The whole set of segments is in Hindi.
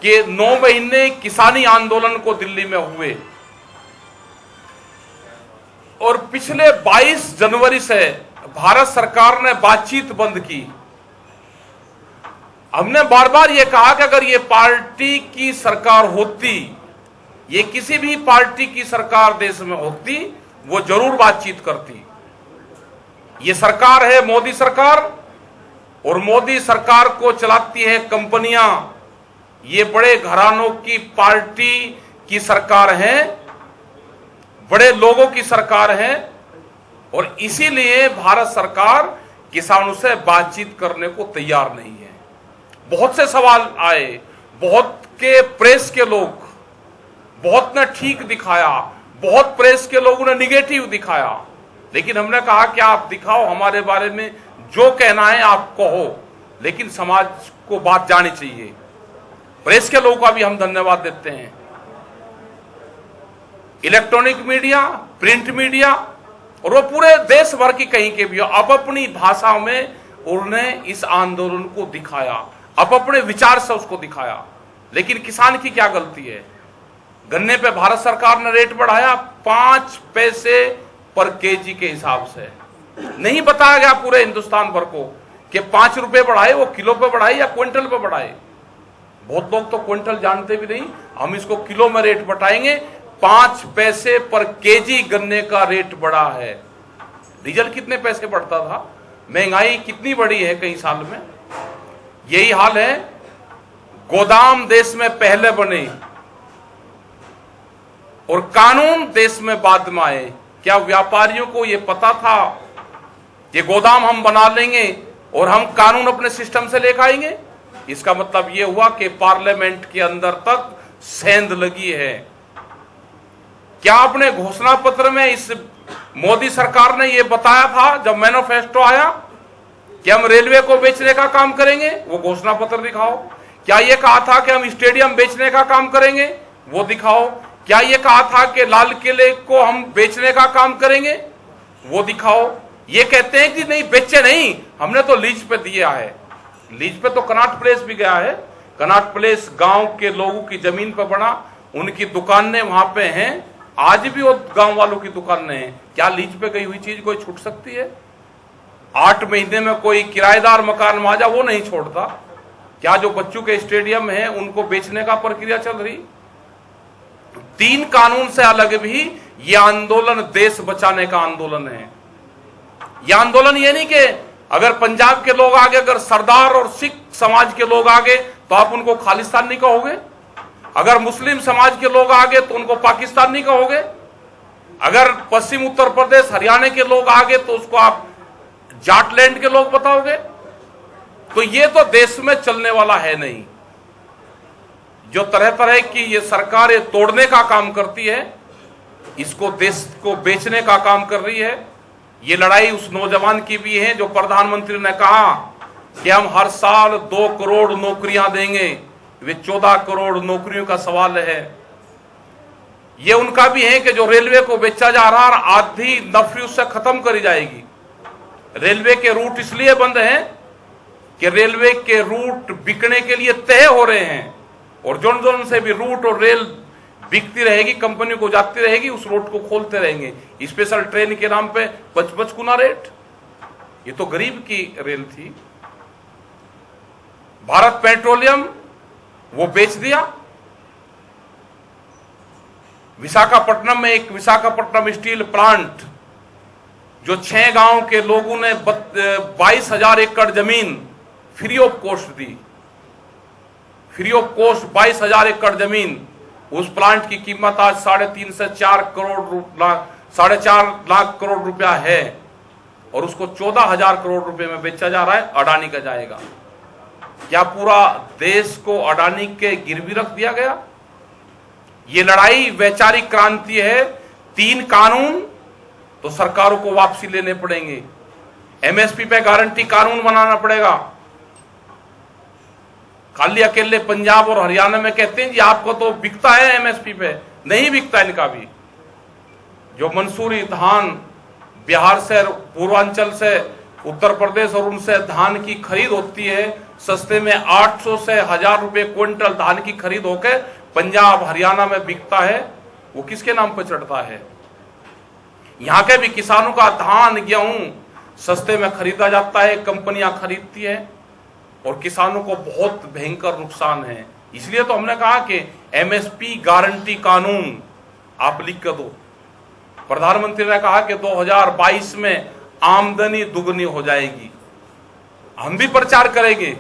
कि 9 महीने किसानी आंदोलन को दिल्ली में हुए और पिछले 22 जनवरी से भारत सरकार ने बातचीत बंद की। हमने बार बार यह कहा कि अगर ये पार्टी की सरकार होती, ये किसी भी पार्टी की सरकार देश में होती, वो जरूर बातचीत करती। ये सरकार है मोदी सरकार, और मोदी सरकार को चलाती है कंपनियां। ये बड़े घरानों की पार्टी की सरकार है, बड़े लोगों की सरकार है, और इसीलिए भारत सरकार किसानों से बातचीत करने को तैयार नहीं है। बहुत से सवाल आए, बहुत के प्रेस के लोग, बहुत ने ठीक दिखाया, बहुत प्रेस के लोगों ने निगेटिव दिखाया, लेकिन हमने कहा कि आप दिखाओ, हमारे बारे में जो कहना है आप कहो, लेकिन समाज को बात जानी चाहिए। प्रेस के लोगों का भी हम धन्यवाद देते हैं। इलेक्ट्रॉनिक मीडिया, प्रिंट मीडिया, और वो पूरे देश भर की कहीं के भी हो, अब अपनी भाषा में उन्होंने इस आंदोलन को दिखाया, अब अपने विचार से उसको दिखाया। लेकिन किसान की क्या गलती है? गन्ने पे भारत सरकार ने रेट बढ़ाया 5 पैसे पर केजी के हिसाब से। नहीं बताया गया पूरे हिंदुस्तान भर को कि 5 रुपए बढ़ाए, वो किलो पे बढ़ाए या क्विंटल पे बढ़ाए। बहुत लोग तो क्विंटल जानते भी नहीं, हम इसको किलो में रेट बढ़ाएंगे। 5 पैसे पर केजी गन्ने का रेट बढ़ा है। डीजल कितने पैसे बढ़ता था? महंगाई कितनी बढ़ी है कई साल में। यही हाल है। गोदाम देश में पहले बने और कानून देश में बाद में आए। क्या व्यापारियों को यह पता था कि गोदाम हम बना लेंगे और हम कानून अपने सिस्टम से लेकर आएंगे? इसका मतलब यह हुआ कि पार्लियामेंट के अंदर तक सेंध लगी है। क्या आपने घोषणा पत्र में इस मोदी सरकार ने यह बताया था जब मैनिफेस्टो आया कि हम रेलवे को बेचने का काम करेंगे? वो घोषणा पत्र दिखाओ। क्या यह कहा था कि हम स्टेडियम बेचने का काम करेंगे? वो दिखाओ। क्या यह कहा था कि लाल किले को हम बेचने का काम करेंगे? वो दिखाओ। ये कहते हैं कि नहीं, बेचे नहीं, हमने तो लीज पे दिया है। लीज पे तो कनॉट प्लेस भी गया है। कनॉट प्लेस गांव के लोगों की जमीन पर बना, उनकी दुकानें वहां पे हैं, आज भी वो गांव वालों की दुकानें हैं। क्या लीज पे गई हुई चीज कोई छूट सकती है? 8 महीने में कोई किराएदार मकान माजा वो नहीं छोड़ता। क्या जो बच्चों के स्टेडियम है उनको बेचने का प्रक्रिया चल रही? 3 कानून से अलग भी ये आंदोलन देश बचाने का आंदोलन है। यह आंदोलन ये नहीं कि अगर पंजाब के लोग आगे, अगर सरदार और सिख समाज के लोग आगे तो आप उनको खालिस्तानी कहोगे? अगर मुस्लिम समाज के लोग आगे तो उनको पाकिस्तानी कहोगे? अगर पश्चिम उत्तर प्रदेश हरियाणा के लोग आगे तो उसको आप जाटलैंड के लोग बताओगे? तो ये तो देश में चलने वाला है नहीं। जो तरह तरह की ये सरकारें तोड़ने का काम करती है, इसको देश को बेचने का काम कर रही है। ये लड़ाई उस नौजवान की भी है जो प्रधानमंत्री ने कहा कि हम हर साल 2 करोड़ नौकरियां देंगे। वे 14 करोड़ नौकरियों का सवाल है। ये उनका भी है कि जो रेलवे को बेचा जा रहा है, आधी नफरी उससे खत्म करी जाएगी। रेलवे के रूट इसलिए बंद हैं कि रेलवे के रूट बिकने के लिए तय हो रहे हैं, और जोन जोन से भी रूट और रेल बिकती रहेगी, कंपनी को जाती रहेगी, उस रूट को खोलते रहेंगे। स्पेशल ट्रेन के नाम पे 55 गुना रेट। ये तो गरीब की रेल थी। भारत पेट्रोलियम वो बेच दिया। विशाखापट्टनम में एक विशाखापट्टनम स्टील प्लांट, जो 6 गांव के लोगों ने 22,000 एकड़ जमीन free of cost the. Free of cost 22,000 एकड़ जमीन। उस प्लांट की कीमत आज 3.5 से 4 लाख करोड़ रुपया है, और उसको 14,000 करोड़ रुपए में बेचा जा रहा है। अडानी का जाएगा। क्या पूरा देश को अडानी के गिरवी रख दिया गया? ये लड़ाई वैचारिक क्रांति है। 3 कानून तो सरकारों को वापसी लेने पड़ेंगे। एमएसपी पे गारंटी कानून बनाना पड़ेगा। खाली अकेले पंजाब और हरियाणा में कहते हैं जी आपको तो बिकता है एमएसपी पे, नहीं बिकता इनका भी। जो मंसूरी धान बिहार से, पूर्वांचल से, उत्तर प्रदेश और उनसे धान की खरीद होती है, सस्ते में 800 से 1000 रुपए क्विंटल धान की खरीद होकर पंजाब हरियाणा में बिकता है, वो किसके नाम पर चढ़ता है? यहां के भी किसानों का धान गेहूं सस्ते में खरीदा जाता है, कंपनियां खरीदती है और किसानों को बहुत भयंकर नुकसान है। इसलिए तो हमने कहा कि एमएसपी गारंटी कानून आप लिख कर दो। प्रधानमंत्री ने कहा कि 2022 में आमदनी दुगनी हो जाएगी। हम भी प्रचार करेंगे,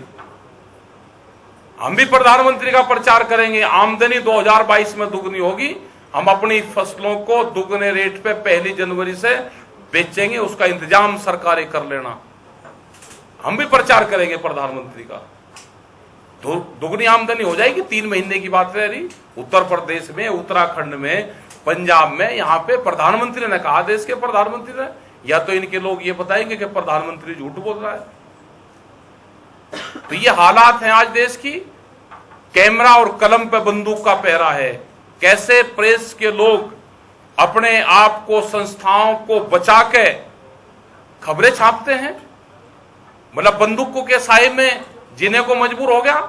हम भी प्रधानमंत्री का प्रचार करेंगे, आमदनी 2022 में दुगनी होगी। हम अपनी फसलों को दुगने रेट पे 1 जनवरी से बेचेंगे, उसका इंतजाम सरकारें कर लेना। हम भी प्रचार करेंगे प्रधानमंत्री का। दुगनी आमदनी हो जाएगी। 3 महीने की बात रह रही, उत्तर प्रदेश में, उत्तराखंड में, पंजाब में, यहां पे प्रधानमंत्री ने कहा, देश के प्रधानमंत्री ने। या तो इनके लोग ये बताएंगे कि प्रधानमंत्री झूठ बोल रहा है। तो ये हालात हैं आज देश की। कैमरा और कलम पे बंदूक का पहरा है। कैसे प्रेस के लोग अपने आप को, संस्थाओं को बचा के खबरें छापते हैं, मतलब बंदूकों के साए में जीने को मजबूर हो गया।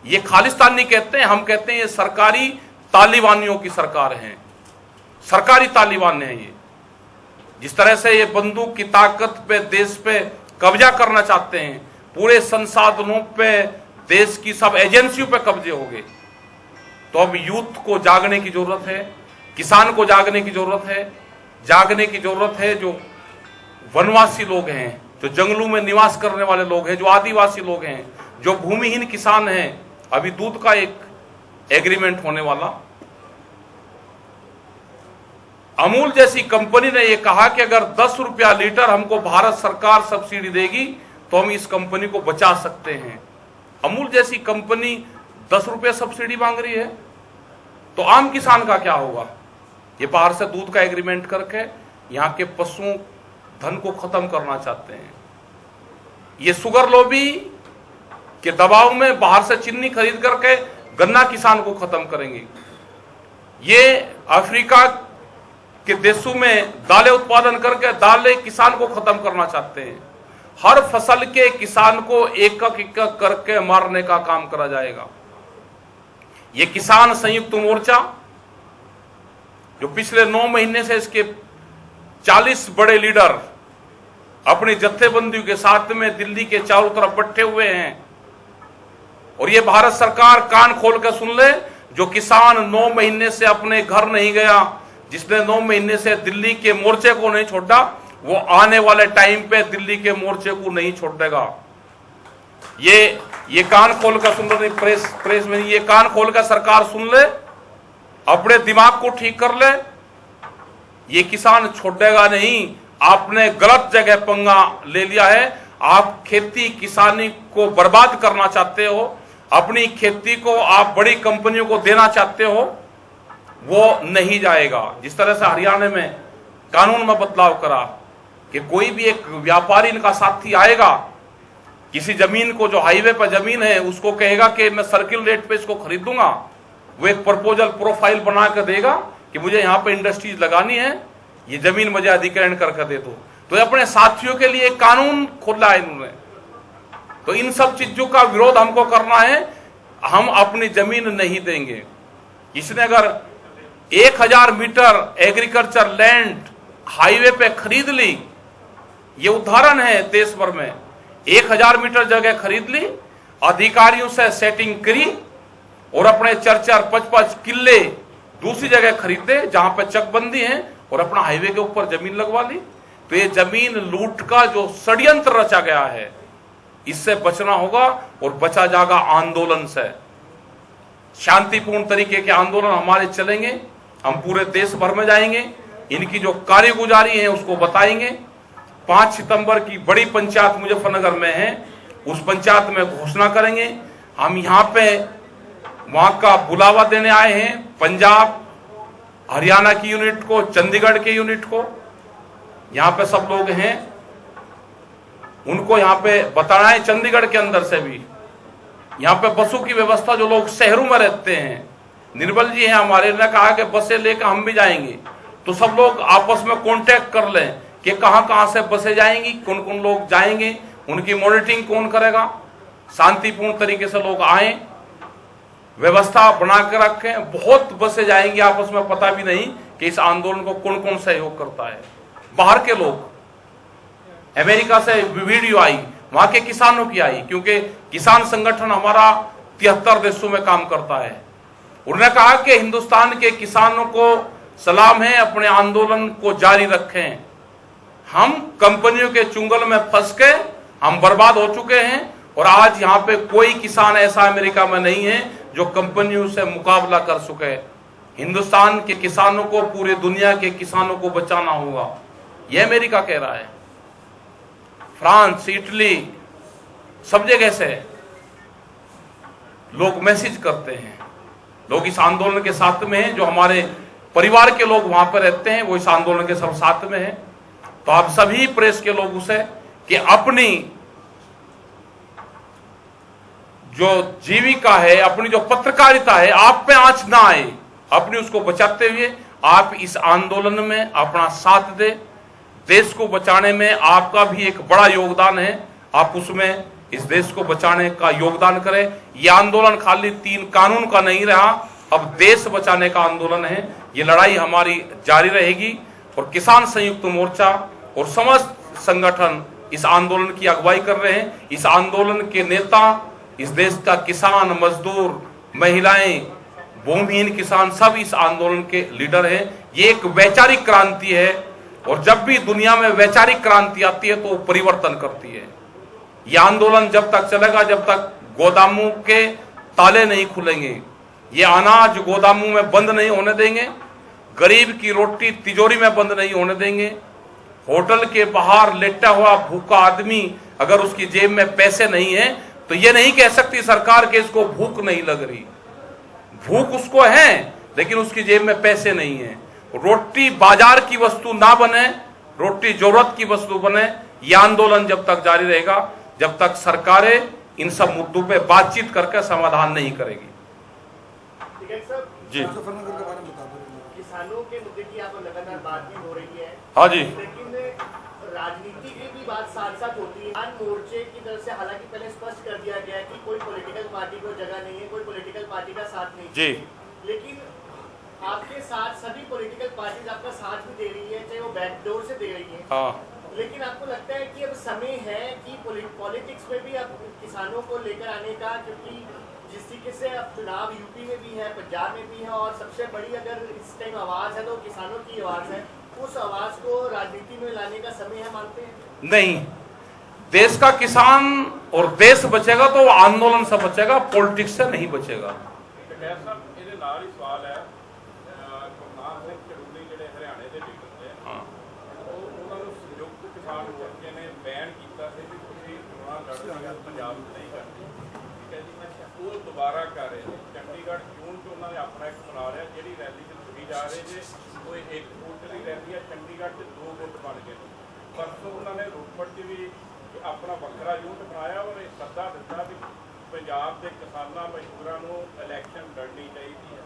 ये खालिस्तानी कहते हैं, हम कहते हैं ये सरकारी तालिबानियों की सरकार है, सरकारी तालिबान है ये। जिस तरह से ये बंदूक की ताकत पे, देश पे कब्जा करना चाहते हैं, पूरे संसाधनों पे, देश की सब एजेंसियों पे कब्जे हो गए। तो अब यूथ को जागने की जरूरत है, किसान को जागने की जरूरत है, जागने की जरूरत है। जो वनवासी लोग हैं, जो जंगलों में निवास करने वाले लोग हैं, जो आदिवासी लोग हैं, जो भूमिहीन किसान हैं, अभी दूध का एक एग्रीमेंट होने वाला। अमूल जैसी कंपनी ने यह कहा कि अगर 10 रुपया लीटर हमको भारत सरकार सब्सिडी देगी तो हम इस कंपनी को बचा सकते हैं। अमूल जैसी कंपनी 10 रुपया सब्सिडी मांग रही है, तो आम किसान का क्या होगा? ये बाहर से दूध का एग्रीमेंट करके यहां के पशु धन को खत्म करना चाहते हैं। ये शुगर लॉबी के दबाव में बाहर से चीनी खरीद करके गन्ना किसान को खत्म करेंगे। ये अफ्रीका के देशों में दालें उत्पादन करके दालें किसान को खत्म करना चाहते हैं। हर फसल के किसान को एक एक करके मारने का काम करा जाएगा। ये किसान संयुक्त मोर्चा जो पिछले 9 महीने से इसके 40 बड़े लीडर अपनी जत्थेबंदियों के साथ में दिल्ली के चारों तरफ बैठे हुए हैं। और ये भारत सरकार कान खोल कर सुन ले, जो किसान 9 महीने से अपने घर नहीं गया, जिसने 9 महीने से दिल्ली के मोर्चे को नहीं छोड़ा, वो आने वाले टाइम पे दिल्ली के मोर्चे को नहीं छोड़ेगा। ये कान खोल कर सुन रही प्रेस में, ये कान खोल कर सरकार सुन ले, अपने दिमाग को ठीक कर ले। ये किसान छोड़ेगा नहीं। आपने गलत जगह पंगा ले लिया है। आप खेती किसानी को बर्बाद करना चाहते हो, अपनी खेती को आप बड़ी कंपनियों को देना चाहते हो, वो नहीं जाएगा। जिस तरह से हरियाणा में कानून में बदलाव करा कि कोई भी एक व्यापारी इनका साथी आएगा, किसी जमीन को, जो हाईवे पर जमीन है, उसको कहेगा कि मैं सर्किल रेट पे इसको खरीदूंगा, वो एक प्रपोजल प्रोफाइल बना कर देगा कि मुझे यहाँ पे इंडस्ट्रीज लगानी है, ये जमीन मुझे अधिग्रहण करके दे दो। तो अपने साथियों के लिए कानून खोला है इन्होंने। तो इन सब चीजों का विरोध हमको करना है। हम अपनी जमीन नहीं देंगे। इसने अगर 1000 मीटर एग्रीकल्चर लैंड हाईवे पे खरीद ली, ये उदाहरण है देश भर में, 1000 मीटर जगह खरीद ली, अधिकारियों से सेटिंग करी और अपने 4-4, 5-5 किले दूसरी जगह खरीदे जहां पे चकबंदी है और अपना हाईवे के ऊपर जमीन लगवा ली। तो ये जमीन लूट का जो षड्यंत्र रचा गया है, इससे बचना होगा और बचा जाएगा आंदोलन से। शांतिपूर्ण तरीके के आंदोलन हमारे चलेंगे। हम पूरे देश भर में जाएंगे, इनकी जो कारगुजारी है उसको बताएंगे। 5 सितंबर की बड़ी पंचायत मुजफ्फरनगर में है, उस पंचायत में घोषणा करेंगे। हम यहाँ पे वहां का बुलावा देने आए हैं, पंजाब हरियाणा की यूनिट को, चंडीगढ़ के यूनिट को, यहाँ पे सब लोग हैं, उनको यहाँ पे बताना है। चंडीगढ़ के अंदर से भी यहाँ पे बसों की व्यवस्था, जो लोग शहरों में रहते हैं, निर्मल जी हैं हमारे, ने कहा कि बसें लेकर हम भी जाएंगे। तो सब लोग आपस में कांटेक्ट कर लें कि कहां कहां से बसें जाएंगी, कौन कौन लोग जाएंगे, उनकी मॉनिटरिंग कौन करेगा। शांतिपूर्ण तरीके से लोग आए, व्यवस्था बना कर रखें। बहुत बसें जाएंगी आपस में, पता भी नहीं कि इस आंदोलन को कौन कौन सहयोग करता है। बाहर के लोग, अमेरिका से वीडियो आई, वहां के किसानों की आई, क्योंकि किसान संगठन हमारा 73 देशों में काम करता है। उन्होंने कहा कि हिंदुस्तान के किसानों को सलाम है, अपने आंदोलन को जारी रखें। हम कंपनियों के चुंगल में फंस के हम बर्बाद हो चुके हैं, और आज यहां पे कोई किसान ऐसा अमेरिका में नहीं है जो कंपनियों से मुकाबला कर सके। हिंदुस्तान के किसानों को, पूरे दुनिया के किसानों को बचाना होगा, यह अमेरिका कह रहा है। फ्रांस, इटली, सब जगह से लोग मैसेज करते हैं। लोग इस आंदोलन के साथ में हैं, जो हमारे परिवार के लोग वहां पर रहते हैं वो इस आंदोलन के सब साथ में हैं। तो आप सभी प्रेस के लोगों से कि अपनी जो जीविका है, अपनी जो पत्रकारिता है, आप पे आंच ना आए, अपनी उसको बचाते हुए आप इस आंदोलन में अपना साथ दें। देश को बचाने में आपका भी एक बड़ा योगदान है, आप उसमें इस देश को बचाने का योगदान करें। यह आंदोलन खाली 3 कानून का नहीं रहा, अब देश बचाने का आंदोलन है। ये लड़ाई हमारी जारी रहेगी, और किसान संयुक्त मोर्चा और समस्त संगठन इस आंदोलन की अगुवाई कर रहे हैं। इस आंदोलन के नेता, इस देश का किसान, मजदूर, महिलाएं, भूमिहीन किसान, सब इस आंदोलन के लीडर हैं। ये एक वैचारिक क्रांति है, और जब भी दुनिया में वैचारिक क्रांति आती है तो वो परिवर्तन करती है। यह आंदोलन जब तक चलेगा जब तक गोदामों के ताले नहीं खुलेंगे, ये अनाज गोदामों में बंद नहीं होने देंगे, गरीब की रोटी तिजोरी में बंद नहीं होने देंगे। होटल के बाहर लेटा हुआ भूखा आदमी अगर उसकी जेब में पैसे नहीं है तो ये नहीं कह सकती सरकार के इसको भूख नहीं लग रही। भूख उसको है, लेकिन उसकी जेब में पैसे नहीं है। रोटी बाजार की वस्तु ना बने, रोटी जरूरत की वस्तु बने। यह आंदोलन जब तक जारी रहेगा, जब तक सरकारें इन सब मुद्दों पे बातचीत करके समाधान नहीं करेगी। जी, किसानों के मुद्दे की आप लगातार बात भी हो रही है। हाँ जी, लेकिन राजनीति की भी बात साथ साथ होती है। किसान मोर्चे की तरफ से हालांकि पहले स्पष्ट कर दिया गया है कि कोई पॉलिटिकल पार्टी को जगह नहीं है, कोई पॉलिटिकल पार्टी का साथ नहीं जी, लेकिन आपके साथ सभी पॉलिटिकल पार्टीज आपका साथ भी दे रही है, चाहे वो बैकडोर से दे रही है। हाँ, लेकिन आपको लगता है कि अब समय है कि पॉलिटिक्स में भी अब किसानों को लेकर आने का, क्योंकि जिस तरीके से अब चुनाव यूपी में भी है, पंजाब में भी है, और सबसे बड़ी अगर इस टाइम आवाज है तो किसानों की आवाज है, उस आवाज को राजनीति में लाने का समय है, मानते हैं? नहीं, देश का किसान और देश बचेगा तो वो आंदोलन से बचेगा, पॉलिटिक्स से नहीं बचेगा। ਦੁਬਾਰਾ ਕਰ ਰਹੇ ਨੇ ਚੰਡੀਗੜ੍ਹ ਜੂਨ ਚ ਉਹਨਾਂ ਨੇ ਆਪਣਾ ਇੱਕ ਬਣਾ ਲਿਆ ਜਿਹੜੀ ਰੈਲੀ ਚ ਤੁਸੀਂ ਜਾ ਰਹੇ ਜੇ ਉਹ ਇੱਕ ਗੁੱਟ ਦੀ ਰੈਲੀ ਹੈ ਚੰਡੀਗੜ੍ਹ ਚ 2 ਗੁੱਟ ਬਣ ਗਏ ਪਰਸੋਂ ਉਹਨਾਂ ਨੇ ਰੋਪੜ ਚ ਵੀ ਆਪਣਾ ਵੱਖਰਾ ਯੂਨਿਟ ਬਣਾਇਆ ਔਰ ਇਹ ਸੱਦਾ ਦਿੱਤਾ ਵੀ ਪੰਜਾਬ ਦੇ ਕਿਸਾਨਾਂ ਮਜ਼ਦੂਰਾਂ ਨੂੰ ਇਲੈਕਸ਼ਨ ਲੜਨੀ ਚਾਹੀਦੀ ਹੈ।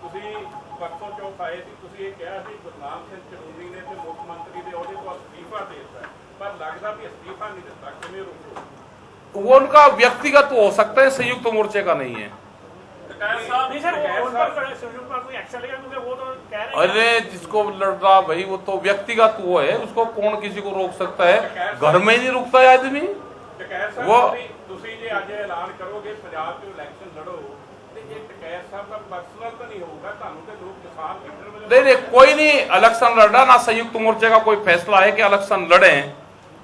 ਤੁਸੀਂ ਪਰਸੋਂ ਚੌਥ ਆਏ ਸੀ, ਤੁਸੀਂ ਇਹ ਕਿਹਾ ਸੀ ਗੁਰਨਾਮ ਸਿੰਘ ਚੜੂਰੀ ਨੇ ਤੇ ਮੁੱਖ ਮੰਤਰੀ ਦੇ ਅਹੁਦੇ ਤੋਂ ਅਸਤੀਫਾ ਦੇ ਦਿੱਤਾ, ਪਰ ਲੱਗਦਾ ਵੀ ਅਸਤੀਫਾ नहीं ਦਿੱਤਾ, ਕਿਵੇਂ ਰੋਕੋ? वो उनका व्यक्तिगत हो सकता है, संयुक्त मोर्चे का नहीं है। अरे जिसको लड़ रहा भाई वो तो व्यक्तिगत वो है, उसको कौन किसी को रोक सकता है? घर में ही नहीं रुकता है आदमी वो। ਅੱਜ ਐਲਾਨ ਕਰੋਗੇ ਪੰਜਾਬ ਚ ਇਲੈਕਸ਼ਨ ਲੜੋ ਤੇ ਇਹ ਟਕੈਰ ਸਾਹਿਬ ਦਾ ਪਰਸਨਲ ਤਾਂ ਨਹੀਂ ਹੋਊਗਾ, ਤੁਹਾਨੂੰ ਤੇ ਲੋਕ ਕਿਸਾਨ ਲੀਡਰ नहीं, कोई नहीं इलेक्शन लड़ रहा, ना संयुक्त मोर्चे का कोई फैसला है कि इलेक्शन लड़े,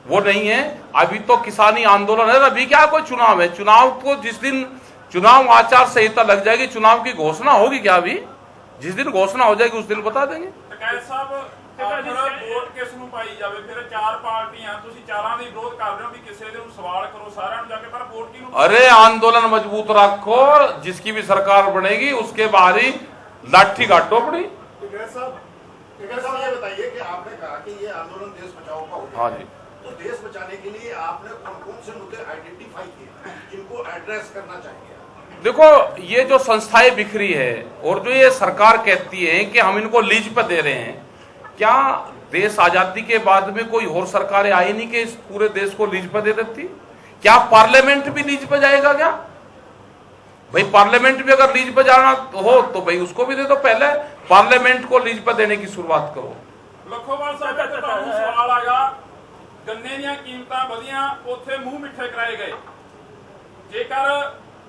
वो नहीं है। अभी तो किसानी आंदोलन है, अभी क्या कोई चुनाव है? चुनाव को जिस दिन चुनाव आचार संहिता लग जाएगी, चुनाव की घोषणा होगी क्या? अभी जिस दिन घोषणा हो जाएगी उस दिन बता देंगे। वोट किस ਨੂੰ ਪਾਈ ਜਾਵੇ? ਫਿਰ 4 ਪਾਰਟੀਆਂ, ਤੁਸੀਂ ਚਾਰਾਂ ਦੀ ਵਿਰੋਧ ਕਰ ਰਹੇ ਹੋ ਵੀ ਕਿਸੇ ਦੇ ਨੂੰ ਸਵਾਲ ਕਰੋ सारा ਨੂੰ जाके, पर वोट किसਨੂੰ? अरे आंदोलन मजबूत रखो, जिसकी भी सरकार बनेगी उसके बाहर ही लाठी काटो अपनी। साहब ये बताइए कि आपने कहा कि ये आंदोलन देश बचाओ का होगा। हाँ जी, तो देश बचाने के लिए आपने कौन कौन से मुद्दे आइडेंटिफाई किए जिनको एड्रेस करना चाहिए? देखो ये जो संस्थाएं बिखरी है और जो ये सरकार कहती है कि हम इनको लीज पे दे रहे हैं, क्या देश आजादी के बाद में कोई और सरकारें आई नहीं कि इस पूरे देश को लीज पे दे देती? क्या पार्लियामेंट भी लीज पे जाएगा क्या? भाई पार्लियामेंट भी अगर लीज पे जाना हो तो भाई उसको भी दे दो, पहले पार्लियामेंट को लीज पे देने की शुरुआत करो। लखोवाल साहब का ਤੁਹਾਨੂੰ ਸਵਾਲ ਆਗਾ, ਗੰਨੇ ਦੀਆਂ ਕੀਮਤਾਂ ਵਧੀਆਂ, ਉੱਥੇ ਮੂੰਹ ਮਿੱਠੇ ਕਰਾਏ ਗਏ। ਜੇਕਰ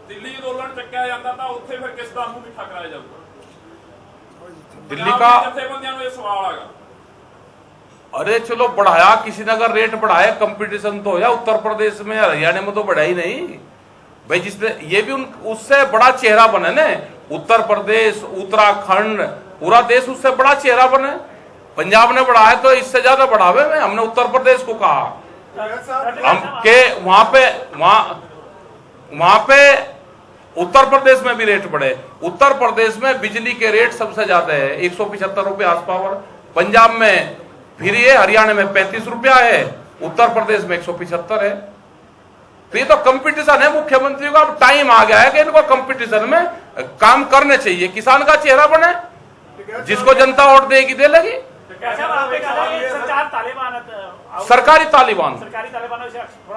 ਦਿੱਲੀ ਅੰਦੋਲਨ ਚੱਕਿਆ ਜਾਂਦਾ ਤਾਂ ਉੱਥੇ ਫਿਰ ਕਿਸ ਦਾ ਮੂੰਹ ਮਿੱਠਾ ਕਰਾਇਆ ਜਾਊਗਾ? दिल्ली का ਜਥੇਬੰਦੀਆਂ ਨੂੰ ਇਹ ਸਵਾਲ ਆਗਾ। अरे चलो बढ़ाया, किसी ने अगर रेट बढ़ाया, कंपटीशन तो होया। उत्तर प्रदेश में हरियाणा में तो बढ़ा ही नहीं भाई, जिसने ये भी उससे बड़ा चेहरा बने ना, उत्तर प्रदेश, उत्तराखंड, पूरा देश उससे बड़ा चेहरा बने। पंजाब ने बढ़ाया तो इससे ज्यादा बढ़ावे में हमने उत्तर प्रदेश को कहा हम के वहां पे उत्तर प्रदेश में भी रेट बढ़े। उत्तर प्रदेश में बिजली के रेट सबसे ज्यादा है, 175 रुपए हार्स पावर। पंजाब में फिर ये, हरियाणा में 35 रुपया है, उत्तर प्रदेश में 175 है। तो ये तो कंपटीशन है मुख्यमंत्री का। अब टाइम आ गया है कि इनको कंपटीशन में काम करने चाहिए, किसान का चेहरा बने, जिसको जनता वोट देगी दे लगी। सरकारी तालिबान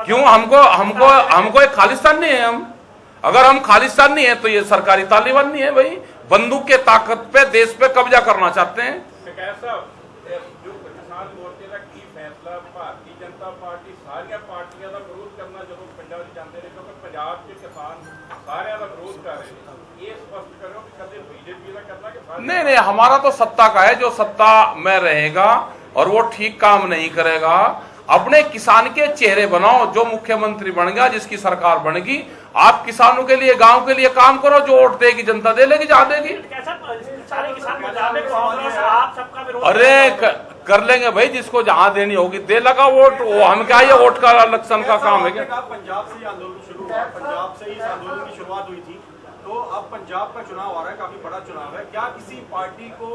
क्यों? हमको एक खालिस्तान नहीं है। हम अगर हम खालिस्तान नहीं है तो ये सरकारी तालिबान नहीं है भाई। बंदूक के ताकत पे देश पे कब्जा करना चाहते हैं। भारतीय जनता पार्टी सारिया पार्टियां का विरोध करना जो पंजाब जाते हैं, क्योंकि पंजाब के किसान सारिया का विरोध कर रहे हैं, ये स्पष्ट करो कि कभी बीजेपी का करना कि नहीं, हमारा तो सत्ता का है। जो सत्ता में रहेगा और वो ठीक काम नहीं करेगा, अपने किसान के चेहरे बनाओ। जो मुख्यमंत्री बन गया, जिसकी सरकार बनेगी, आप किसानों के लिए, गांव के लिए काम करो। जो वोट देगी जनता दे लेगी, जहां देगी। अरे कर लेंगे भाई, जिसको जहां देनी होगी दे लगा वोट। वो हम क्या, ये वोट का इलेक्शन का काम है क्या? पंजाब से आंदोलन शुरू हुआ, पंजाब से इस आंदोलन की शुरुआत हुई थी, तो अब पंजाब का चुनाव आ रहा है, काफी बड़ा चुनाव है। क्या किसी पार्टी को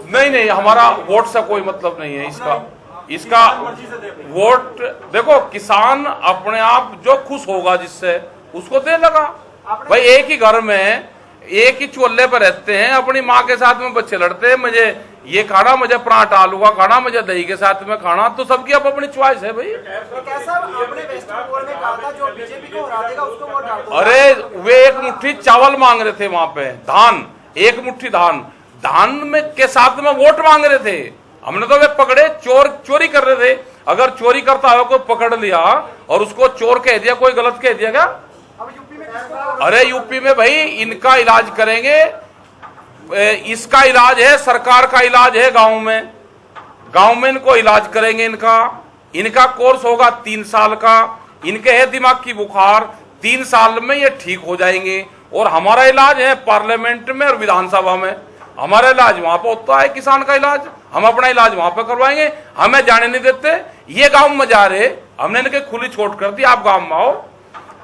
नहीं, हमारा वोट से कोई मतलब नहीं है। इसका वोट देखो, किसान अपने आप जो खुश होगा जिससे, उसको दे लगा भाई। एक ही घर में एक ही चूल्हे पर रहते हैं, अपनी माँ के साथ में बच्चे लड़ते हैं, मुझे ये खाना, मुझे पराठा आलू का खाना, मुझे दही के साथ में खाना, तो सबकी अब अपनी च्वाइस है भाई। अरे वे एक मुट्ठी चावल मांग रहे थे वहां पे, धान, एक मुट्ठी धान में के साथ में वोट मांग रहे थे। हमने तो वे पकड़े, चोरी कर रहे थे। अगर चोरी करता है कोई पकड़ लिया और उसको चोर कह दिया, कोई गलत कह दिया क्या? अरे यूपी में भाई इनका इलाज करेंगे, इसका इलाज है, सरकार का इलाज है। गांव में इनको इलाज करेंगे। इनका कोर्स होगा 3 साल का। इनके है दिमाग की बुखार, 3 साल में ये ठीक हो जाएंगे। और हमारा इलाज है पार्लियामेंट में और विधानसभा में। हमारा इलाज वहां पर होता है, किसान का इलाज। हम अपना इलाज वहां पर करवाएंगे, हमें जाने नहीं देते। ये गांव में जा रहे, हमने इनके खुली छूट कर दी, आप गांव में आओ।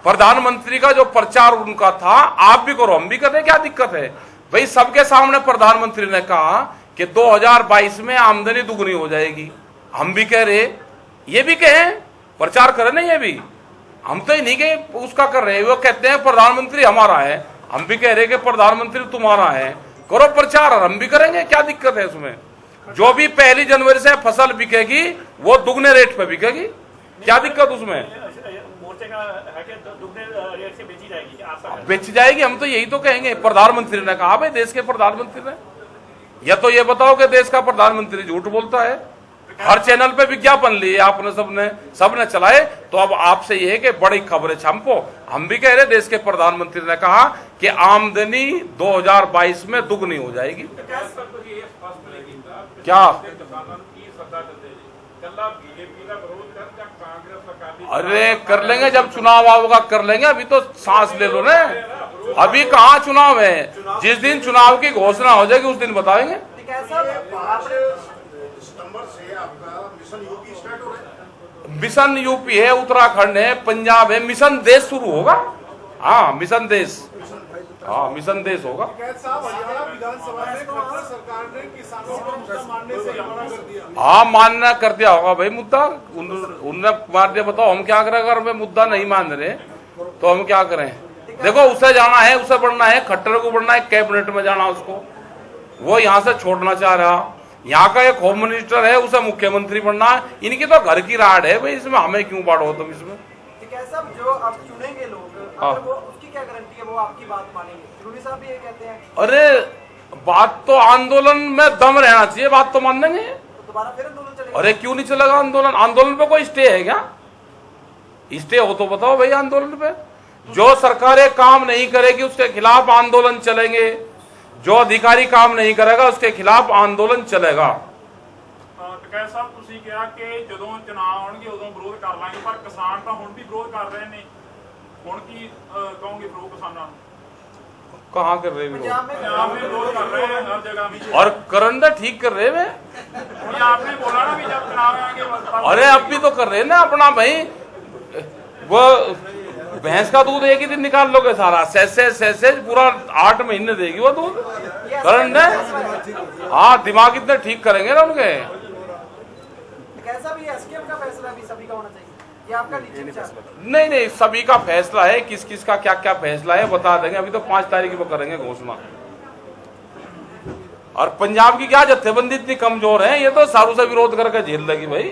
प्रधानमंत्री का जो प्रचार उनका था, आप भी करो, हम भी करें, क्या दिक्कत है भाई? सबके सामने प्रधानमंत्री ने कहा कि 2022 में आमदनी दुगनी हो जाएगी। हम भी कह रहे, ये भी कहें, प्रचार करें ना। ये भी हम तो ही नहीं कहे उसका कर रहे, वो कहते हैं प्रधानमंत्री हमारा है, हम भी कह रहे कि प्रधानमंत्री तुम्हारा है। करो प्रचार, और हम भी करेंगे, क्या दिक्कत है उसमें? जो भी 1 जनवरी से फसल बिकेगी वो दुगने रेट पे बिकेगी, क्या दिक्कत उसमें? बेची जाएगी। हम तो यही तो कहेंगे, प्रधानमंत्री ने कहा भाई, देश के प्रधानमंत्री ने। या तो ये बताओ कि देश का प्रधानमंत्री झूठ बोलता है? हर चैनल पे विज्ञापन लिए आपने, सबने चलाए। तो अब आपसे ये है कि बड़ी खबरें छापो। हम भी कह रहे, देश के प्रधानमंत्री ने कहा कि आमदनी 2022 में दुगनी हो जाएगी। क्या अरे कर लेंगे, जब चुनाव होगा कर लेंगे। अभी तो सांस ले लो ना, अभी कहाँ चुनाव है? जिस दिन चुनाव की घोषणा हो जाएगी उस दिन बताएंगे। सितंबर से आपका मिशन यूपी स्टार्ट हो रहा है। मिशन यूपी है, उत्तराखंड है, पंजाब है, मिशन देश शुरू होगा। हाँ, मिशन देश, हाँ मिशन देश होगा। हरियाणा विधानसभा में खट्टर सरकार ने किसानों को मुद्दा मानने से मना कर दिया। हाँ, मानना कर दिया होगा भाई मुद्दा, उनने मार दिया। बताओ हम क्या करें? अगर हमें मुद्दा नहीं मान रहे तो हम क्या करें? देखो, उसे जाना है, उसे बढ़ना है, खट्टर को बढ़ना है, कैबिनेट में जाना उसको, वो यहाँ से छोड़ना चाह रहा। यहाँ का एक होम मिनिस्टर है, उसे मुख्यमंत्री बनना है। इनकी तो घर की राड है भाई, इसमें हमें क्यों बांटो तुम इसमें? कैसा जो अब चुनेंगे लोग, अगर वो उसकी क्या गारंटी है वो आपकी बात मानेंगे? ध्रुवी साहब भी ये कहते हैं। अरे बात तो आंदोलन में दम रहना चाहिए, बात तो मान लेंगे। तो दोबारा फिर आंदोलन चलेगा? अरे क्यों नहीं चलेगा आंदोलन? आंदोलन पे कोई स्टे है क्या? स्टे हो तो बताओ भाई आंदोलन पे। जो सरकारें काम नहीं करेगी उसके खिलाफ आंदोलन चलेंगे, जो अधिकारी काम नहीं करेगा उसके खिलाफ आंदोलन चलेगा। ਟਕੈਤ ਸਾਹਿਬ ਤੁਸੀਂ ਕਿਹਾ ਕਿ ਜਦੋਂ ਚੁਣਾਵ ਆਉਣਗੇ ਉਦੋਂ ਵਿਰੋਧ ਕਰ ਲਾਂਗੇ, ਪਰ ਕਿਸਾਨ ਤਾਂ ਹੁਣ ਵੀ ਵਿਰੋਧ ਕਰ ਰਹੇ ਨੇ, ਹੁਣ ਕੀ ਕਹੋਗੇ ਫਿਰ ਕਿਸਾਨਾਂ ਨੂੰ? कहाँ कर रहे हैं पंजाब में ਪੰਜਾਬ में विरोध कर रहे हैं हर जगह भी। और करंदा ठीक कर रहे हैं। ये आपने बोला ना भी जब चुनाव आएंगे। अरे अब भी तो कर रहे हैं ना अपना भाई। वो भैंस का दूध एक ही दिन निकाल लोगे सारा, सैसे पूरा 8 महीने देगी वो दूध। करंट है, हाँ दिमाग इतने ठीक करेंगे ना उनके। कैसा भी एसकेएम का फैसला भी सभी का होना चाहिए, ये आपका निजी विचार? नहीं सभी का फैसला है, किस किस का क्या क्या फैसला है बता देंगे। अभी तो 5 तारीख को करेंगे घोषणा। और पंजाब की क्या जत्थेबंदी इतनी कमजोर है, ये तो सारू से विरोध करके झेल लेगी भाई।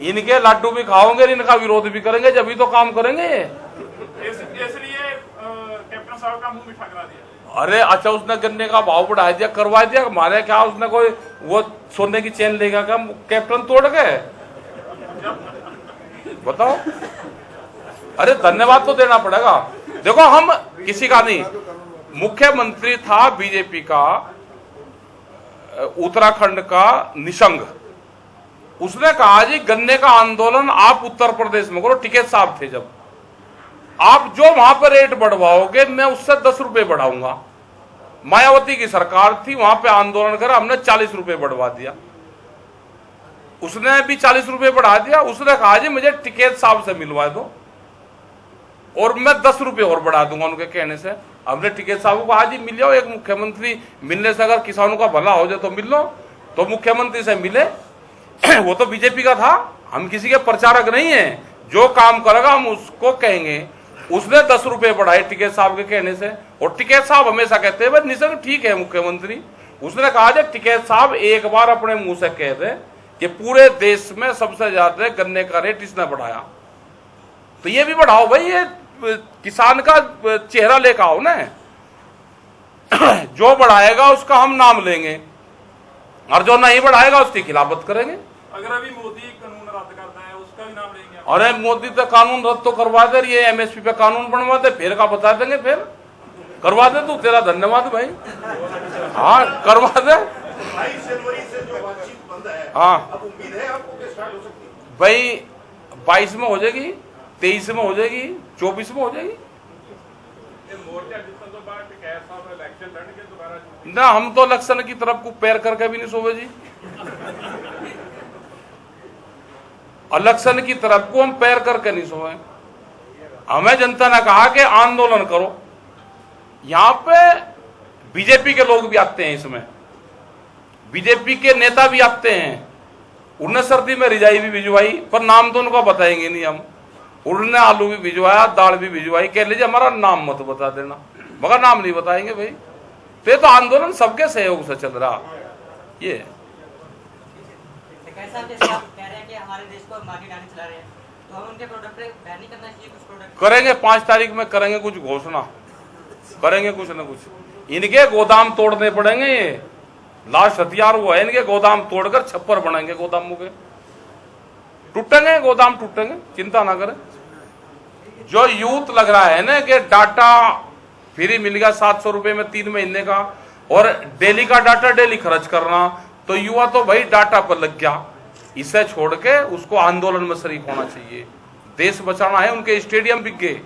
इनके लड्डू भी खाओगे, इनका विरोध भी करेंगे, जब भी तो काम करेंगे। इसलिए कैप्टन साहब का मुंह मीठा करा दिया। अरे अच्छा, उसने गन्ने का भाव बढ़ा दिया, करवा दिया, हमारे क्या उसने कोई वो सोने की चेन लेगा क्या कैप्टन तोड़ के? बताओ। अरे धन्यवाद तो देना पड़ेगा। देखो हम किसी का नहीं, मुख्यमंत्री था बीजेपी का उत्तराखंड का निशंग, उसने कहा जी गन्ने का आंदोलन आप उत्तर प्रदेश में करो। टिकैत साहब थे जब, आप जो वहां पर रेट बढ़वाओगे मैं उससे 10 रुपए बढ़ाऊंगा। मायावती की सरकार थी, वहां पे आंदोलन करा, हमने 40 रुपए बढ़वा दिया, उसने भी 40 रुपए बढ़ा दिया। उसने कहा जी मुझे टिकैत साहब से मिलवा दो और मैं 10 रुपए और बढ़ा दूंगा उनके कहने से। हमने टिकैत साहब को कहा जी मिल जाओ, एक मुख्यमंत्री मिलने से अगर किसानों का भला हो जाए तो मिल लो। तो मुख्यमंत्री से मिले, वो तो बीजेपी का था, हम किसी के प्रचारक नहीं है, जो काम करेगा हम उसको कहेंगे। उसने 10 रुपए बढ़ाए टिकैत साहब के कहने से, और टिकैत साहब हमेशा कहते हैं भाई निशंक ठीक है मुख्यमंत्री। उसने कहा जब टिकैत साहब एक बार अपने मुंह से कह दे कि पूरे देश में सबसे ज्यादा गन्ने का रेट इसने बढ़ाया, तो ये भी बढ़ाओ भाई, ये किसान का चेहरा लेकर आओ ना। जो बढ़ाएगा उसका हम नाम लेंगे और जो नहीं बढ़ाएगा उसकी खिलाफत करेंगे। अगर अभी मोदी कानून रद्द करता है उसका भी नाम लेंगे। अरे मोदी तो कानून रद्द तो करवा दे, ये एमएसपी पे कानून बनवा दे, फिर का बता देंगे, फिर करवा दे। तू तेरा धन्यवाद भाई, हाँ करवा दे। 22 जनवरी से जो बातचीत बंद है, हाँ अब उम्मीद है आपको कि स्टार्ट हो सकती है? भाई 22 में हो जाएगी, 23 में हो जाएगी, 24 में हो जाएगी। ये मोर्चा जितने तो बाद टकैत साहब इलेक्शन लड़के दोबारा ना हम तो इलेक्शन की तरफ को पैर करके भी नहीं सोवे जी। इलेक्शन की तरफ को हम पैर करके नहीं सोए। हमें जनता ने कहा कि आंदोलन करो। यहां पे बीजेपी के लोग भी आते हैं, इसमें बीजेपी के नेता भी आते हैं। उन्होंने सर्दी में रिजाई भी भिजवाई, पर नाम तो उनको बताएंगे नहीं हम। उन्होंने आलू भी भिजवाया, दाल भी भिजवाई, कह लीजिए हमारा नाम मत बता देना, मगर नाम नहीं बताएंगे भाई। तो आंदोलन सबके सहयोग से चल रहा। ये कैसा जैसे आप कह रहे हैं कि हमारे देश को मार्केट आने चला रहे हैं, तो हम उनके प्रोडक्ट पे बैन नहीं करना चाहिए? कुछ प्रोडक्ट करेंगे, 5 तारीख में करेंगे कुछ घोषणा, करेंगे कुछ न कुछ। इनके गोदाम तोड़ने पड़ेंगे, ये लास्ट हथियार वो है इनके, गोदाम तोड़कर छप्पर बनाएंगे गोदामों के, टूटेंगे गोदाम, टूटेंगे, चिंता ना करें। जो यूथ लग रहा है ना कि डाटा फ्री मिल गया 700 रुपए में 3 महीने का, और डेली का डाटा डेली खर्च करना, तो युवा तो भाई डाटा पर लग गया। इसे छोड़ के उसको आंदोलन में शरीक होना चाहिए। देश बचाना है। उनके स्टेडियम बिक गए,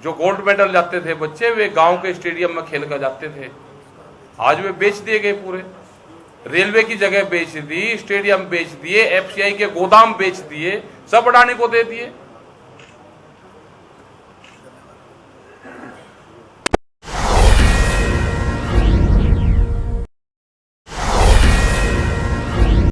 जो गोल्ड मेडल जाते थे बच्चे, वे गांव के स्टेडियम में खेल कर जाते थे, आज वे बेच दिए गए पूरे। रेलवे की जगह बेच दी, स्टेडियम बेच दिए, एफसीआई के गोदाम बेच दिए, सब अडानी को दे दिए।